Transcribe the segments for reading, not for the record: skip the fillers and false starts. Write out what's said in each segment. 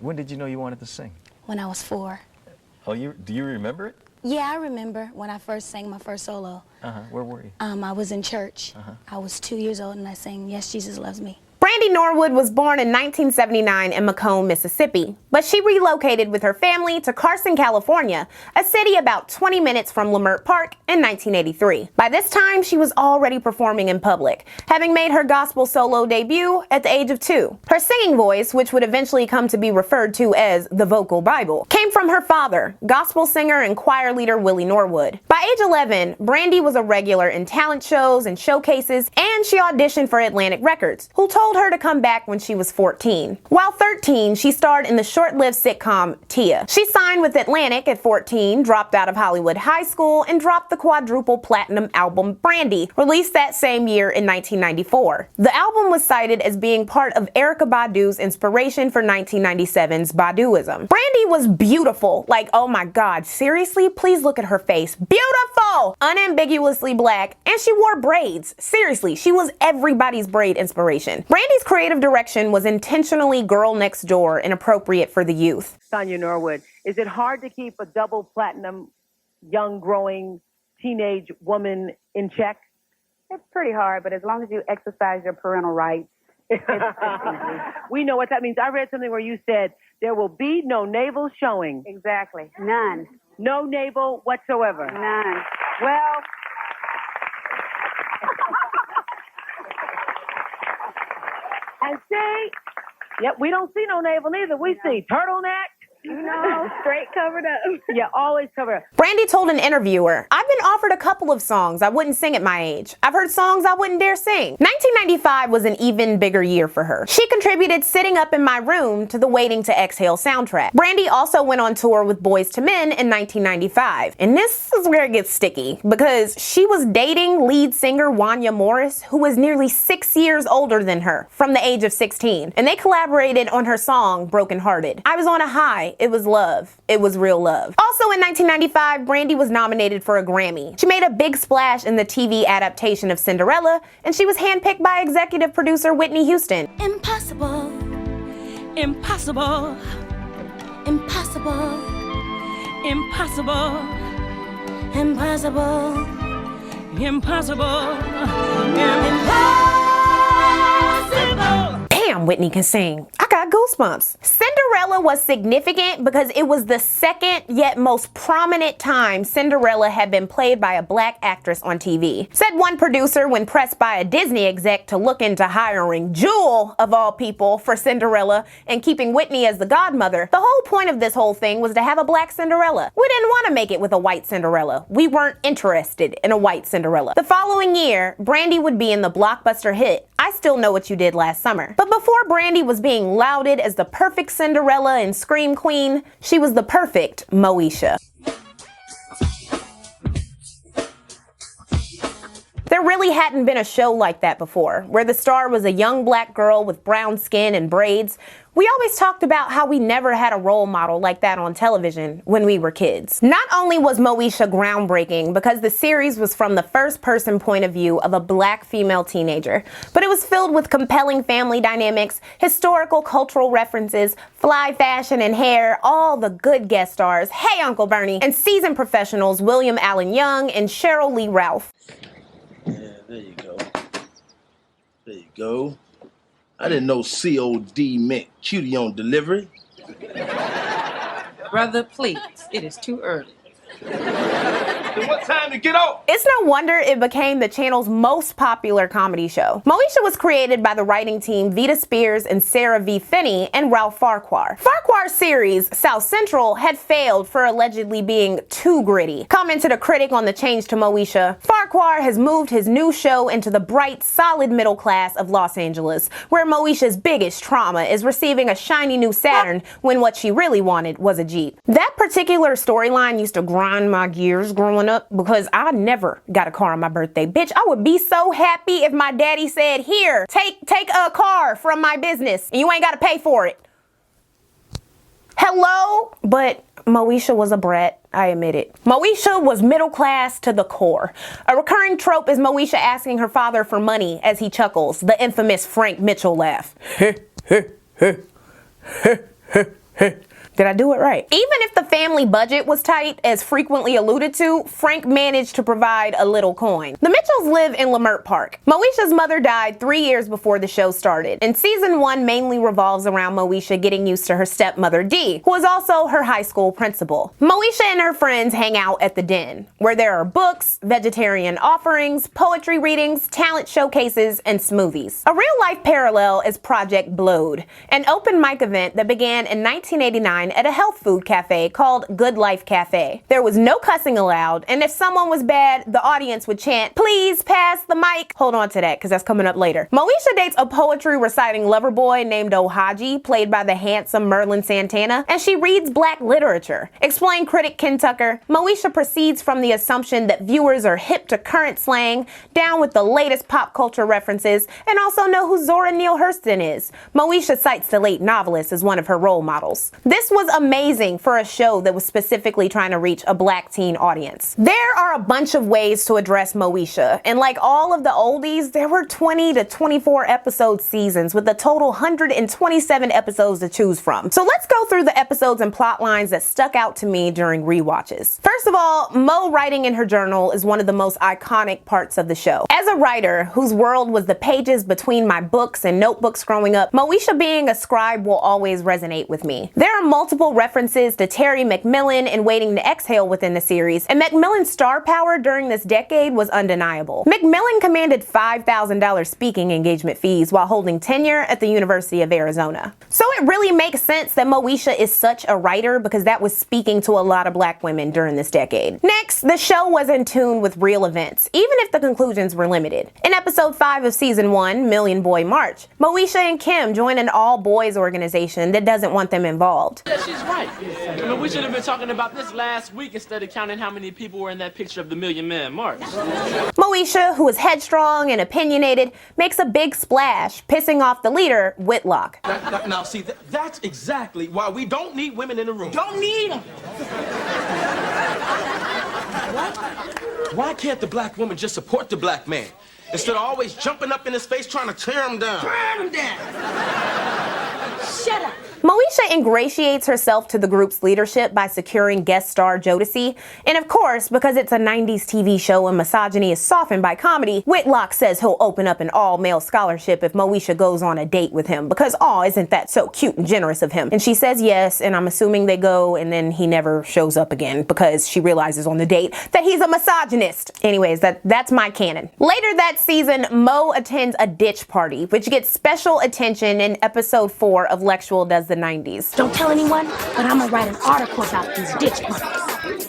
When did you know you wanted to sing? When I was 4. Oh, do you remember it? Yeah, I remember when I first sang my first solo. Where were you? I was in church. I was 2 years old and I sang Yes, Jesus Loves Me. Brandy Norwood was born in 1979 in Macomb, Mississippi, but she relocated with her family to Carson, California, a city about 20 minutes from Leimert Park in 1983. By this time, she was already performing in public, having made her gospel solo debut at the age of 2. Her singing voice, which would eventually come to be referred to as the vocal Bible, came from her father, gospel singer and choir leader Willie Norwood. By age 11, Brandy was a regular in talent shows and showcases, and she auditioned for Atlantic Records, who told her to come back when she was 14. While 13, she starred in the short-lived sitcom Tia. She signed with Atlantic at 14, dropped out of Hollywood High School, and dropped the quadruple platinum album Brandy, released that same year in 1994. The album was cited as being part of Erykah Badu's inspiration for 1997's Baduism. Brandy was beautiful, like, oh my god, seriously? Please look at her face. Beautiful! Unambiguously black, and she wore braids. Seriously, she was everybody's braid inspiration. Brandy's creative direction was intentionally girl next door and appropriate for the youth. Sonya Norwood, is it hard to keep a double platinum young growing teenage woman in check? It's pretty hard, but as long as you exercise your parental rights, it's easy. We know what that means. I read something where you said there will be no navel showing. Exactly. None. No navel whatsoever. None. Well, and see, yep, we don't see no navel neither. We see turtleneck. You know, straight covered up. Yeah, always covered up. Brandy told an interviewer, "I've been offered a couple of songs I wouldn't sing at my age. I've heard songs I wouldn't dare sing." 1995 was an even bigger year for her. She contributed Sitting Up in My Room to the Waiting to Exhale soundtrack. Brandy also went on tour with Boyz II Men in 1995. And this is where it gets sticky, because she was dating lead singer Wanya Morris, who was nearly 6 years older than her, from the age of 16. And they collaborated on her song, Broken Hearted. I was on a high. It was love. It was real love. Also in 1995, Brandy was nominated for a Grammy. She made a big splash in the TV adaptation of Cinderella, and she was handpicked by executive producer Whitney Houston. Impossible, impossible, impossible, impossible, impossible, impossible, impossible. Damn, Whitney can sing. I got goosebumps. Cinderella was significant because it was the second yet most prominent time Cinderella had been played by a black actress on TV. Said one producer when pressed by a Disney exec to look into hiring Jewel, of all people, for Cinderella and keeping Whitney as the godmother. The whole point of this whole thing was to have a black Cinderella. We didn't want to make it with a white Cinderella. We weren't interested in a white Cinderella. The following year, Brandy would be in the blockbuster hit I Still Know What You Did Last Summer. But before Brandy was being lauded as the perfect Cinderella and Scream Queen, she was the perfect Moesha. There really hadn't been a show like that before, where the star was a young black girl with brown skin and braids. We always talked about how we never had a role model like that on television when we were kids. Not only was Moesha groundbreaking because the series was from the first-person point of view of a black female teenager, but it was filled with compelling family dynamics, historical cultural references, fly fashion and hair, all the good guest stars, hey Uncle Bernie, and seasoned professionals William Allen Young and Cheryl Lee Ralph. Yeah, there you go. There you go. I didn't know COD meant cutie on delivery. Brother, please, it is too early. What time to get off? It's no wonder it became the channel's most popular comedy show. Moesha was created by the writing team Vita Spears and Sarah V. Finney and Ralph Farquhar. Farquhar's series, South Central, had failed for allegedly being too gritty. Commented a critic on the change to Moesha, Farquhar has moved his new show into the bright, solid middle class of Los Angeles, where Moesha's biggest trauma is receiving a shiny new Saturn when what she really wanted was a Jeep. That particular storyline used to grind my gears growing up because I never got a car on my birthday. Bitch, I would be so happy if my daddy said, here, take a car from my business and you ain't got to pay for it. Hello? But Moesha was a brat, I admit it. Moesha was middle class to the core. A recurring trope is Moesha asking her father for money as he chuckles, the infamous Frank Mitchell laugh. Did I do it right? Even if the family budget was tight, as frequently alluded to, Frank managed to provide a little coin. The Mitchells live in Leimert Park. Moesha's mother died 3 years before the show started, and season 1 mainly revolves around Moesha getting used to her stepmother Dee, who is also her high school principal. Moesha and her friends hang out at the Den, where there are books, vegetarian offerings, poetry readings, talent showcases, and smoothies. A real-life parallel is Project Blowed, an open mic event that began in 1989 at a health food cafe called Good Life Cafe. There was no cussing allowed, and if someone was bad, the audience would chant, "Please pass the mic." Hold on to that, because that's coming up later. Moesha dates a poetry reciting lover boy named Ohaji, played by the handsome Merlin Santana, and she reads black literature. Explained critic Ken Tucker, Moesha proceeds from the assumption that viewers are hip to current slang, down with the latest pop culture references, and also know who Zora Neale Hurston is. Moesha cites the late novelist as one of her role models. This was amazing for a show that was specifically trying to reach a black teen audience. There are a bunch of ways to address Moesha, and like all of the oldies, there were 20 to 24 episode seasons with a total 127 episodes to choose from. So let's go through the episodes and plot lines that stuck out to me during rewatches. First of all, Mo writing in her journal is one of the most iconic parts of the show. As a writer whose world was the pages between my books and notebooks growing up, Moesha being a scribe will always resonate with me. There are multiple references to Terry McMillan and Waiting to Exhale within the series, and McMillan's star power during this decade was undeniable. McMillan commanded $5,000 speaking engagement fees while holding tenure at the University of Arizona. So it really makes sense that Moesha is such a writer, because that was speaking to a lot of black women during this decade. Next, the show was in tune with real events, even if the conclusions were limited. In episode 5 of season 1, Million Boy March, Moesha and Kim join an all-boys organization that doesn't want them involved. Yeah, she's right. I mean, we should have been talking about this last week instead of counting how many people were in that picture of the Million Man March. Moesha, who is headstrong and opinionated, makes a big splash, pissing off the leader, Whitlock. Now see, that's exactly why we don't need women in the room. Don't need them. Why can't the black woman just support the black man instead of always jumping up in his face trying to tear him down? Burn them down. Shut up. Moesha ingratiates herself to the group's leadership by securing guest star Jodeci, and of course, because it's a 90s TV show and misogyny is softened by comedy, Whitlock says he'll open up an all-male scholarship if Moesha goes on a date with him, because aw, isn't that so cute and generous of him? And she says yes, and I'm assuming they go, and then he never shows up again because she realizes on the date that he's a misogynist. Anyways, that's my canon. Later that season, Mo attends a ditch party, which gets special attention in episode 4 of Lexual Does the 90s. Don't tell anyone, but I'm gonna write an article about these ditch parties.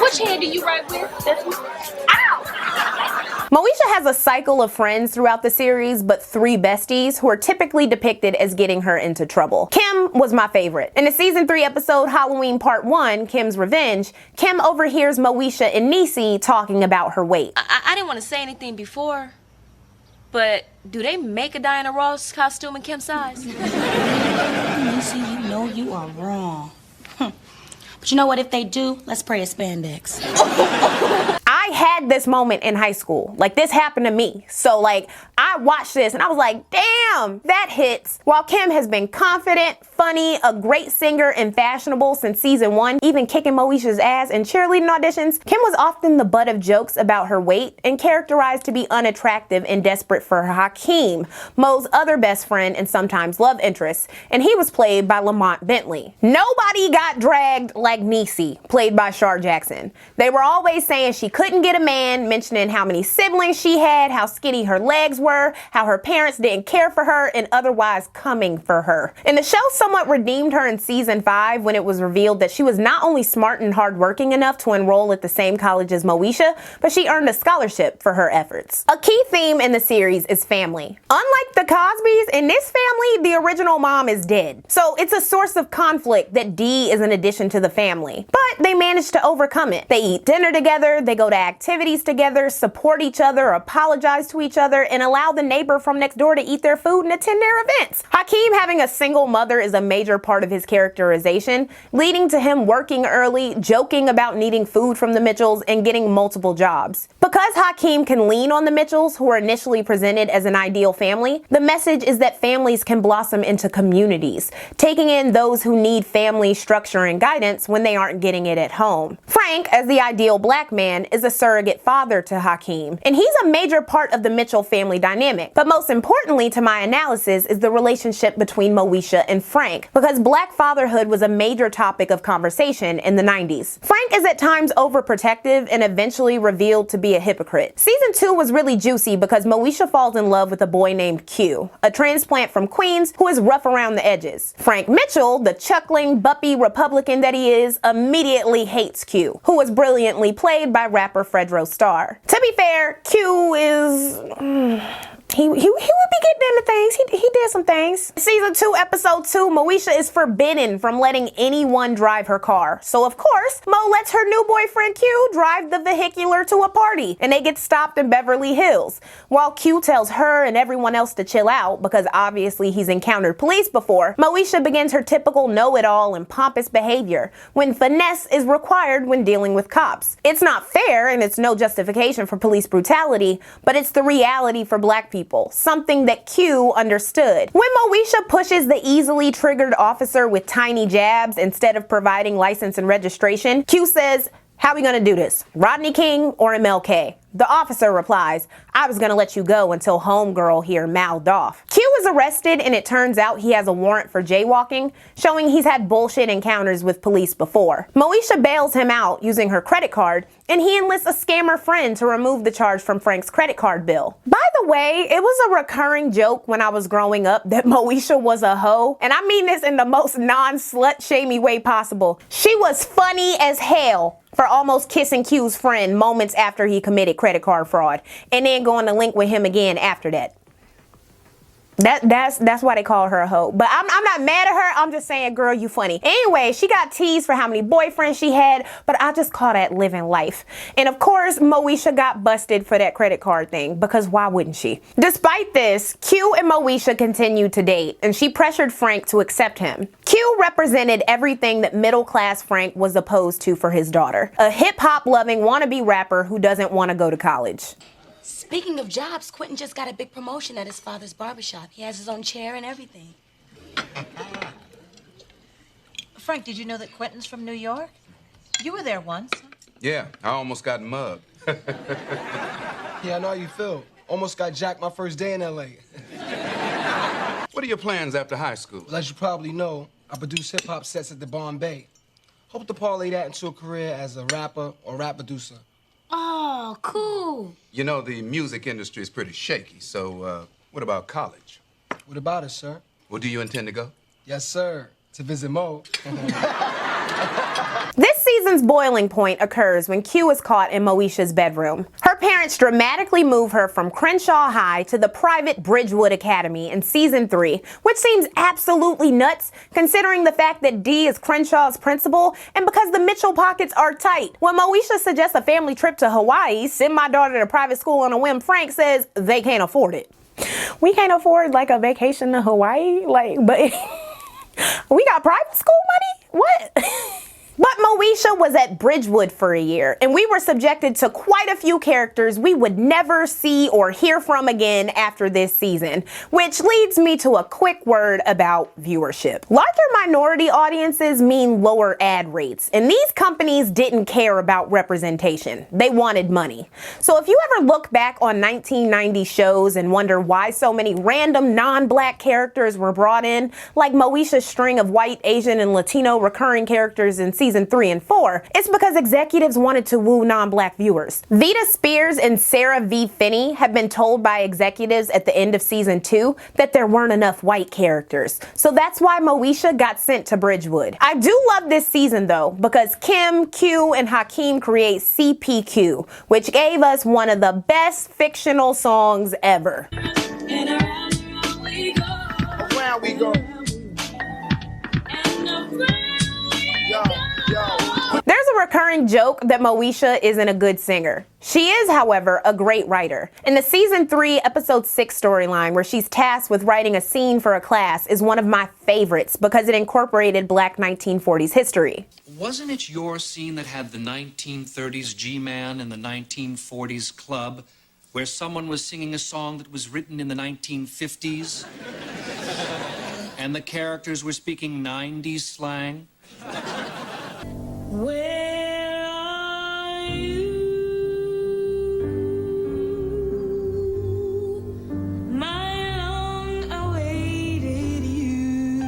Which hand do you write with? This one? Ow! Moesha has a cycle of friends throughout the series, but 3 besties who are typically depicted as getting her into trouble. Kim was my favorite. In the season 3 episode Halloween Part 1, Kim's Revenge, Kim overhears Moesha and Niecy talking about her weight. I didn't want to say anything before, but do they make a Diana Ross costume in Kim's size? Lucy, you know you are wrong. But you know what? If they do, let's pray it's spandex. I had this moment in high school. Like, this happened to me. So, like, I watched this and I was like, damn, that hits. While Kim has been confident, funny, a great singer, and fashionable since season 1, even kicking Moesha's ass in cheerleading auditions, Kim was often the butt of jokes about her weight and characterized to be unattractive and desperate for Hakeem, Mo's other best friend and sometimes love interest, and he was played by Lamont Bentley. Nobody got dragged like Niecy, played by Shar Jackson. They were always saying she couldn't get a man, mentioning how many siblings she had, how skinny her legs were, how her parents didn't care for her, and otherwise coming for her. And the show somewhat redeemed her in season 5 when it was revealed that she was not only smart and hardworking enough to enroll at the same college as Moesha, but she earned a scholarship for her efforts. A key theme in the series is family. Unlike the Cosbys, in this family, the original mom is dead. So it's a source of conflict that Dee is an addition to the family. But they manage to overcome it. They eat dinner together, they go to activities together, support each other, apologize to each other, and allow the neighbor from next door to eat their food and attend their events. Hakeem having a single mother is a major part of his characterization, leading to him working early, joking about needing food from the Mitchells, and getting multiple jobs. But Because Hakeem can lean on the Mitchells, who are initially presented as an ideal family, the message is that families can blossom into communities, taking in those who need family structure and guidance when they aren't getting it at home. Frank, as the ideal black man, is a surrogate father to Hakeem, and he's a major part of the Mitchell family dynamic. But most importantly to my analysis is the relationship between Moesha and Frank, because black fatherhood was a major topic of conversation in the 90s. Frank is at times overprotective and eventually revealed to be a hypocrite. Season 2 was really juicy because Moesha falls in love with a boy named Q, a transplant from Queens who is rough around the edges. Frank Mitchell, the chuckling, buppy Republican that he is, immediately hates Q, who was brilliantly played by rapper Fredro Starr. To be fair, Q is... He would be getting into things. He did some things. Season 2, episode 2, Moesha is forbidden from letting anyone drive her car. So of course, Mo lets her new boyfriend Q drive the vehicular to a party, and they get stopped in Beverly Hills. While Q tells her and everyone else to chill out because obviously he's encountered police before, Moesha begins her typical know-it-all and pompous behavior when finesse is required when dealing with cops. It's not fair and it's no justification for police brutality, but it's the reality for black people, something that Q understood. When Moesha pushes the easily triggered officer with tiny jabs instead of providing license and registration, Q says, "How are we gonna do this? Rodney King or MLK?" The officer replies, "I was gonna let you go until homegirl here mouthed off." Q is arrested and it turns out he has a warrant for jaywalking, showing he's had bullshit encounters with police before. Moesha bails him out using her credit card, and he enlists a scammer friend to remove the charge from Frank's credit card bill. By the way, it was a recurring joke when I was growing up that Moesha was a hoe, and I mean this in the most non-slut-shamey way possible. She was funny as hell for almost kissing Q's friend moments after he committed credit card fraud, and then going to link with him again after that. That's why they call her a hoe. But I'm not mad at her. I'm just saying, girl, you funny. Anyway, she got teased for how many boyfriends she had, but I just call that living life. And of course, Moesha got busted for that credit card thing, because why wouldn't she? Despite this, Q and Moesha continued to date, and she pressured Frank to accept him. Q represented everything that middle-class Frank was opposed to for his daughter. A hip-hop loving wannabe rapper who doesn't want to go to college. Speaking of jobs, Quentin just got a big promotion at his father's barbershop. He has his own chair and everything. Frank, did you know that Quentin's from New York? You were there once. Yeah, I almost got mugged. Yeah, I know how you feel. Almost got jacked my first day in L.A. What are your plans after high school? Well, as you probably know, I produce hip-hop sets at the Bombay. Hope to parlay that into a career as a rapper or rap producer. Oh, cool. You know, the music industry is pretty shaky, so what about college? What about it, sir? Well, do you intend to go? Yes, sir. To visit Mo. This season's boiling point occurs when Q is caught in Moesha's bedroom. Her parents dramatically move her from Crenshaw High to the private Bridgewood Academy in season 3, which seems absolutely nuts considering the fact that D is Crenshaw's principal and because the Mitchell pockets are tight. When Moesha suggests a family trip to Hawaii, send my daughter to private school on a whim, Frank says they can't afford it. We can't afford like a vacation to Hawaii? But we got private school money? What? But Moesha was at Bridgewood for a year, and we were subjected to quite a few characters we would never see or hear from again after this season, which leads me to a quick word about viewership. Larger minority audiences mean lower ad rates, and these companies didn't care about representation. They wanted money. So if you ever look back on 1990 shows and wonder why so many random non-black characters were brought in, like Moesha's string of white, Asian, and Latino recurring characters in season 3 and 4, it's because executives wanted to woo non-black viewers. Vita Spears and Sarah V. Finney have been told by executives at the end of season 2 that there weren't enough white characters. So that's why Moesha got sent to Bridgewood. I do love this season though, because Kim, Q, and Hakeem create CPQ, which gave us one of the best fictional songs ever. And around we go. Around we go. There's a recurring joke that Moesha isn't a good singer. She is, however, a great writer. In the season 3, episode 6 storyline, where she's tasked with writing a scene for a class, is one of my favorites because it incorporated Black 1940s history. wasn't it your scene that had the 1930s G-Man and the 1940s Club, where someone was singing a song that was written in the 1950s? And the characters were speaking 90s slang? Where are you? My long-awaited you.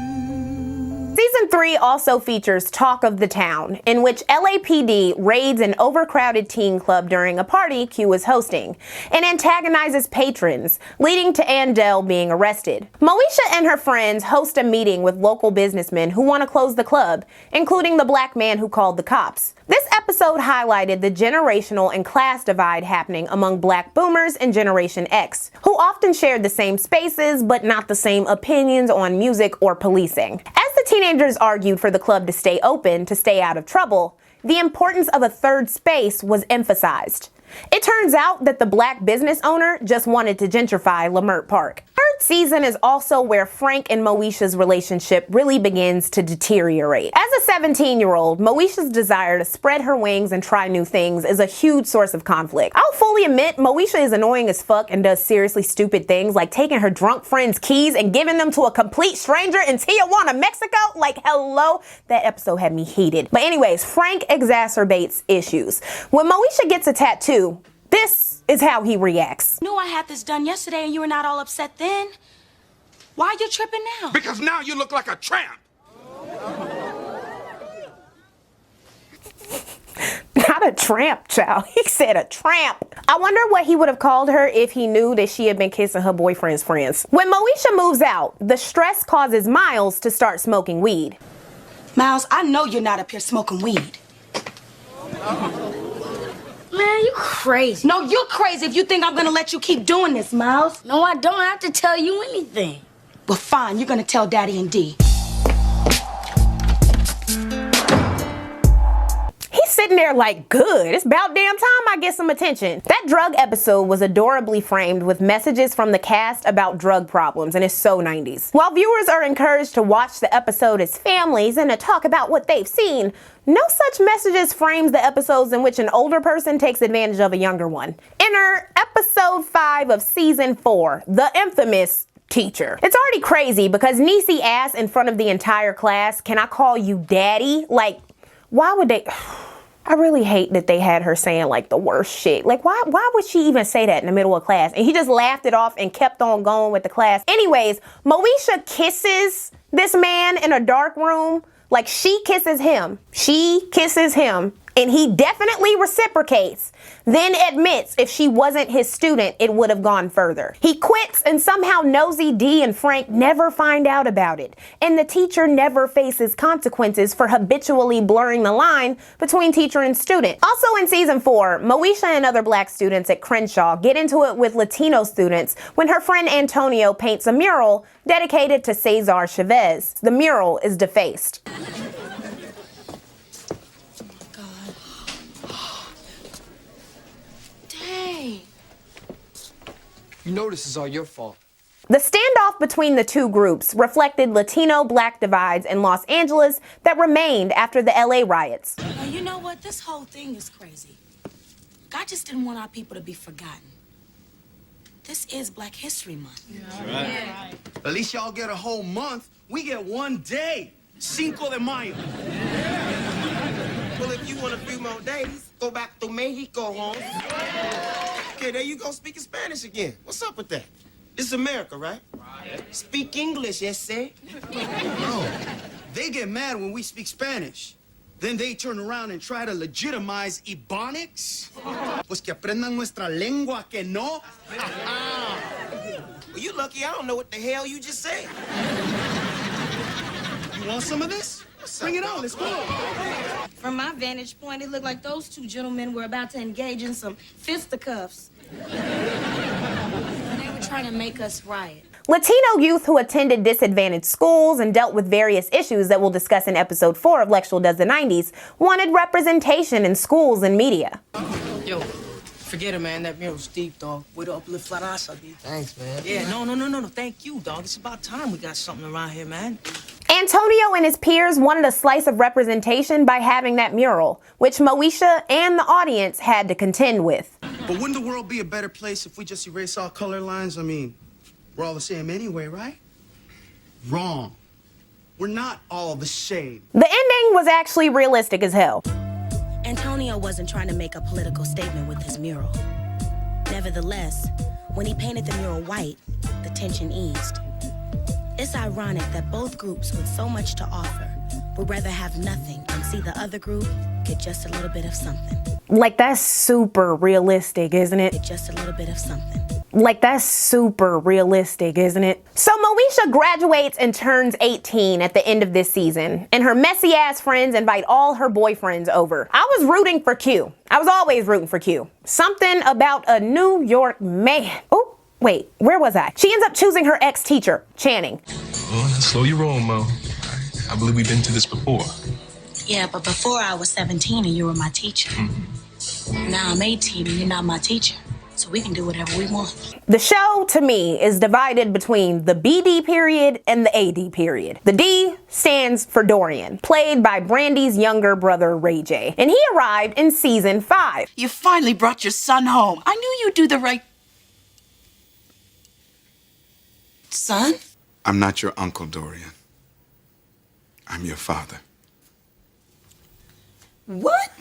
Season 3 also features Talk of the Town, in which LAPD raids an overcrowded teen club during a party Q is hosting, and antagonizes patrons, leading to Andell being arrested. Moesha and her friends host a meeting with local businessmen who want to close the club, including the black man who called the cops. This episode highlighted the generational and class divide happening among black boomers and Generation X, who often shared the same spaces but not the same opinions on music or policing. As the teenagers argued for the club to stay open to stay out of trouble, the importance of a third space was emphasized. It turns out that the black business owner just wanted to gentrify Leimert Park. Third season is also where Frank and Moesha's relationship really begins to deteriorate. As a 17-year-old, Moesha's desire to spread her wings and try new things is a huge source of conflict. I'll fully admit Moesha is annoying as fuck and does seriously stupid things like taking her drunk friend's keys and giving them to a complete stranger in Tijuana, Mexico. Like, hello? That episode had me heated. But anyways, Frank exacerbates issues. When Moesha gets a tattoo, this is how he reacts. Knew I had this done yesterday and you were not all upset then. Why are you tripping now? Because now you look like a tramp. Not a tramp, child. He said a tramp. I wonder what he would have called her if he knew that she had been kissing her boyfriend's friends. When Moesha moves out, the stress causes Miles to start smoking weed. Miles, I know you're not up here smoking weed. Man, you crazy. No, you're crazy if you think I'm gonna let you keep doing this, Miles. No, I don't have to tell you anything. Well, fine, you're gonna tell Daddy and Dee. He's sitting there like, good, it's about damn time I get some attention. That drug episode was adorably framed with messages from the cast about drug problems, and it's so 90s. While viewers are encouraged to watch the episode as families and to talk about what they've seen, no such messages frames the episodes in which an older person takes advantage of a younger one. Enter episode 5 of season 4, the infamous teacher. It's already crazy because Niecy asks in front of the entire class, "Can I call you daddy?" Like, why would they? I really hate that they had her saying like the worst shit. Like, why would she even say that in the middle of class? And he just laughed it off and kept on going with the class. Anyways, Moesha kisses this man in a dark room. Like, she kisses him. She kisses him. And he definitely reciprocates, then admits if she wasn't his student, it would have gone further. He quits and somehow Nosy D and Frank never find out about it. And the teacher never faces consequences for habitually blurring the line between teacher and student. Also in season 4, Moesha and other black students at Crenshaw get into it with Latino students when her friend Antonio paints a mural dedicated to Cesar Chavez. The mural is defaced. You know this is all your fault. The standoff between the two groups reflected Latino-black divides in Los Angeles that remained after the LA riots. Now, you know what? This whole thing is crazy. God just didn't want our people to be forgotten. This is Black History Month. Right. At least y'all get a whole month. We get one day. Cinco de Mayo. Well, if you want a few more days, go back to Mexico, home. Okay, there you go, speaking Spanish again. What's up with that? This is America, right? Right. Speak English, yes, sir. No, they get mad when we speak Spanish. Then they turn around and try to legitimize Ebonics. Pues que aprendan nuestra lengua, que no. Well, you lucky I don't know what the hell you just said. You want some of this? Bring it on, let's go. From my vantage point, it looked like those two gentlemen were about to engage in some fisticuffs. They were trying to make us riot. Latino youth who attended disadvantaged schools and dealt with various issues that we'll discuss in episode 4 of Lexual Does the 90s wanted representation in schools and media. Yo, forget it, man. That mural's deep, dog. Way to uplift La Raza, dude. Thanks, man. Yeah, no. Thank you, dog. It's about time we got something around here, man. Antonio and his peers wanted a slice of representation by having that mural, which Moesha and the audience had to contend with. But wouldn't the world be a better place if we just erase all color lines? I mean, we're all the same anyway, right? Wrong. We're not all the same. The ending was actually realistic as hell. Antonio wasn't trying to make a political statement with his mural. Nevertheless, when he painted the mural white, the tension eased. It's ironic that both groups with so much to offer would rather have nothing and see the other group get just a little bit of something. Like, that's super realistic, isn't it? Get just a little bit of something. Like, that's super realistic, isn't it? So Moesha graduates and turns 18 at the end of this season, and her messy ass friends invite all her boyfriends over. I was rooting for Q. I was always rooting for Q. Something about a New York man. Oh, wait, where was I? She ends up choosing her ex-teacher, Channing. Well, slow your roll, Mo. I believe we've been to this before. Yeah, but before I was 17 and you were my teacher. Now I'm 18 and you're not my teacher. So we can do whatever we want. The show, to me, is divided between the BD period and the AD period. The D stands for Dorian, played by Brandy's younger brother, Ray J. And he arrived in season 5. You finally brought your son home. I knew you'd do the right... Son? I'm not your uncle, Dorian. I'm your father. What?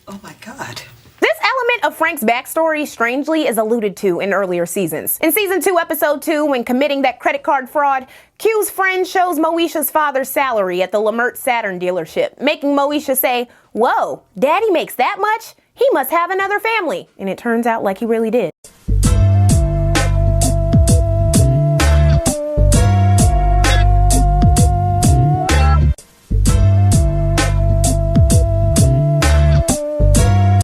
Oh my God. This element of Frank's backstory, strangely, is alluded to in earlier seasons. In season 2, episode 2, when committing that credit card fraud, Q's friend shows Moesha's father's salary at the Lamert Saturn dealership, making Moesha say, "Whoa, Daddy makes that much? He must have another family." And it turns out like he really did.